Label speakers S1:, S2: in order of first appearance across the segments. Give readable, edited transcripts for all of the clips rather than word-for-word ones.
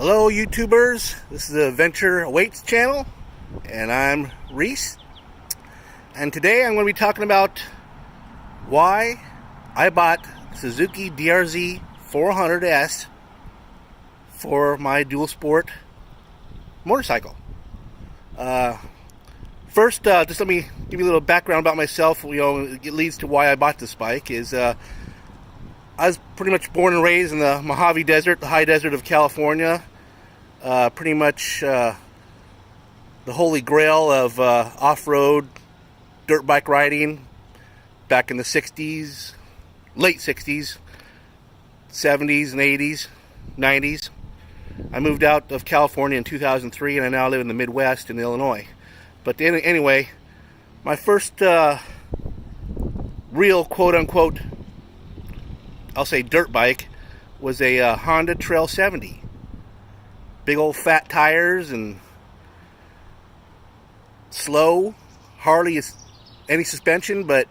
S1: Hello YouTubers, this is the Adventure Awaits channel, and I'm Reese. And today I'm going to be talking about why I bought Suzuki DRZ400s for my dual sport motorcycle. First, just let me give you a little background about myself. It leads to why I bought this bike. I was pretty much born and raised in the Mojave Desert, the high desert of California. Pretty much the holy grail of off-road dirt bike riding back in the 60s, late 60s, 70s and 80s, 90s. I moved out of California in 2003 and I now live in the Midwest in Illinois. But anyway, my first real quote-unquote, I'll say dirt bike, was a Honda Trail 70. Big old fat tires and slow, hardly any suspension, but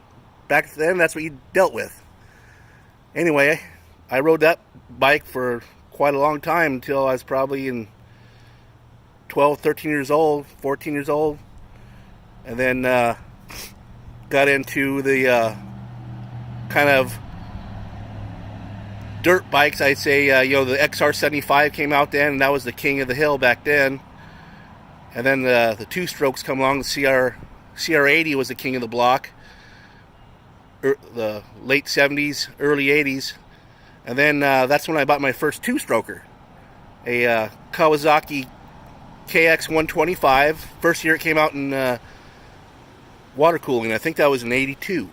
S1: back then that's what you dealt with. Anyway, I rode that bike for quite a long time until I was probably in 12, 13 years old, 14 years old, and then got into the kind of dirt bikes. I'd say the XR75 came out then, and that was the king of the hill back then. And then the two strokes come along. The CR80 was the king of the block, the late 70s, early 80s. And then that's when I bought my first two-stroker, a Kawasaki KX125. First year it came out in water cooling. I think that was in '82.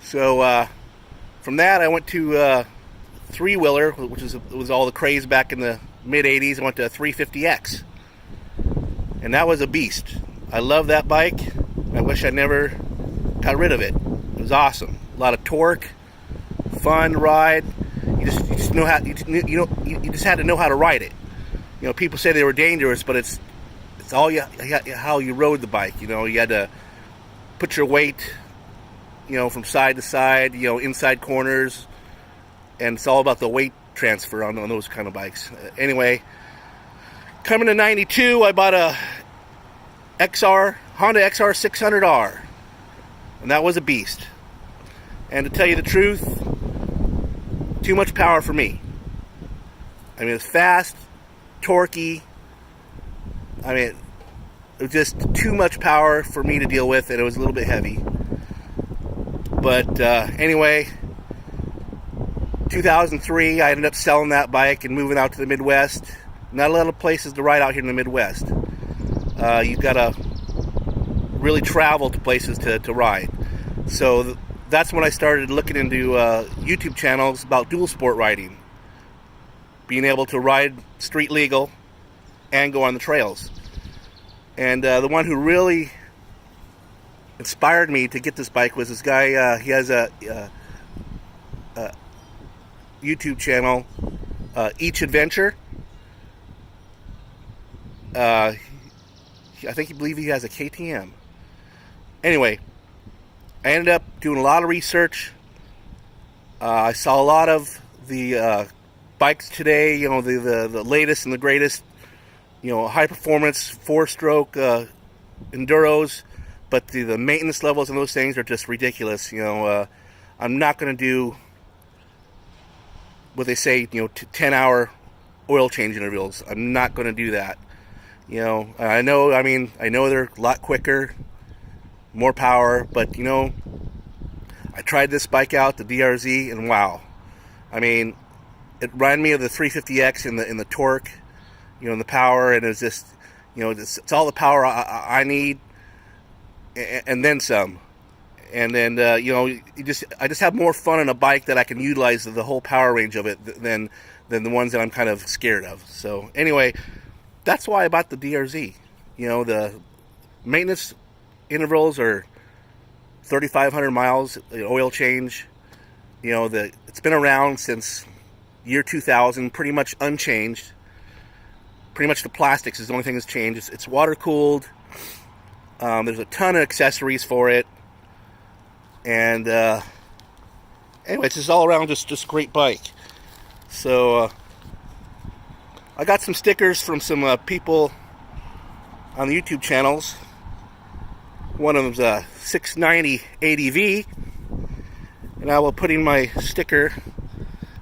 S1: So from that, I went to three-wheeler, which was all the craze back in the mid-'80s. I went to a 350X, and that was a beast. I love that bike. I wish I never got rid of it. It was awesome. A lot of torque, fun to ride. You just know how you just had to know how to ride it. People say they were dangerous, but it's all how you rode the bike. You had to put your weight, from side to side, inside corners, and it's all about the weight transfer on those kind of bikes. Anyway, coming to '92, I bought a Honda XR600R, and that was a beast. And to tell you the truth, too much power for me. I mean, it's fast, torquey. I mean, it was just too much power for me to deal with, and it was a little bit heavy. But anyway, 2003, I ended up selling that bike and moving out to the Midwest. Not a lot of places to ride out here in the Midwest. You've got to really travel to places to ride. So that's when I started looking into YouTube channels about dual sport riding. Being able to ride street legal and go on the trails. And the one who really inspired me to get this bike was this guy. He has a YouTube channel, Each Adventure. I believe he has a KTM. Anyway, I ended up doing a lot of research. I saw a lot of the bikes today, the latest and the greatest, high performance 4-stroke enduros. But the maintenance levels on those things are just ridiculous. I'm not going to do what they say, 10-hour oil change intervals. I'm not going to do that. I know they're a lot quicker, more power, but I tried this bike out, the DRZ, and wow. I mean, it reminded me of the 350X in the torque, and the power, and it's just, it's all the power I need. And then some, and then I just have more fun on a bike that I can utilize the whole power range of it than the ones that I'm kind of scared of. So anyway, that's why I bought the DRZ. The maintenance intervals are 3,500 miles, oil change. It's been around since year 2000, pretty much unchanged. Pretty much the plastics is the only thing that's changed. It's water cooled. There's a ton of accessories for it, and anyway, it's just all around just a great bike. So I got some stickers from some people on the YouTube channels. One of them's a 690 ADV, and I will put in my sticker,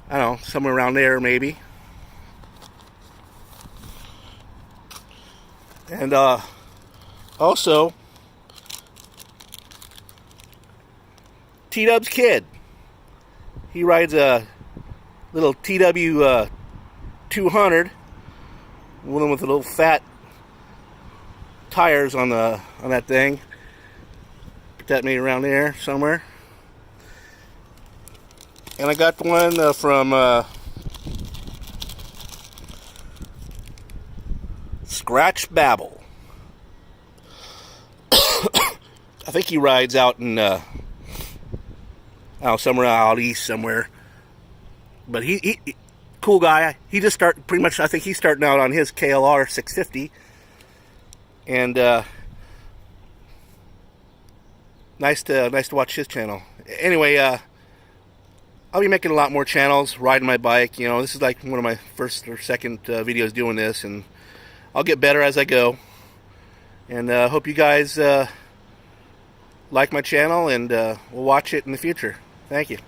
S1: I don't know, somewhere around there maybe. And also T-Dub's kid. He rides a little TW 200, one with the little fat tires on that thing. Put that maybe around there somewhere. And I got one from Scratch Babble. I think he rides out in somewhere out east somewhere. But he cool guy. He just pretty much, I think he's starting out on his KLR 650. And nice to watch his channel. Anyway, I'll be making a lot more channels, riding my bike. You know, this is like one of my first or second videos doing this, and I'll get better as I go. And hope you guys like my channel, and we'll watch it in the future. Thank you.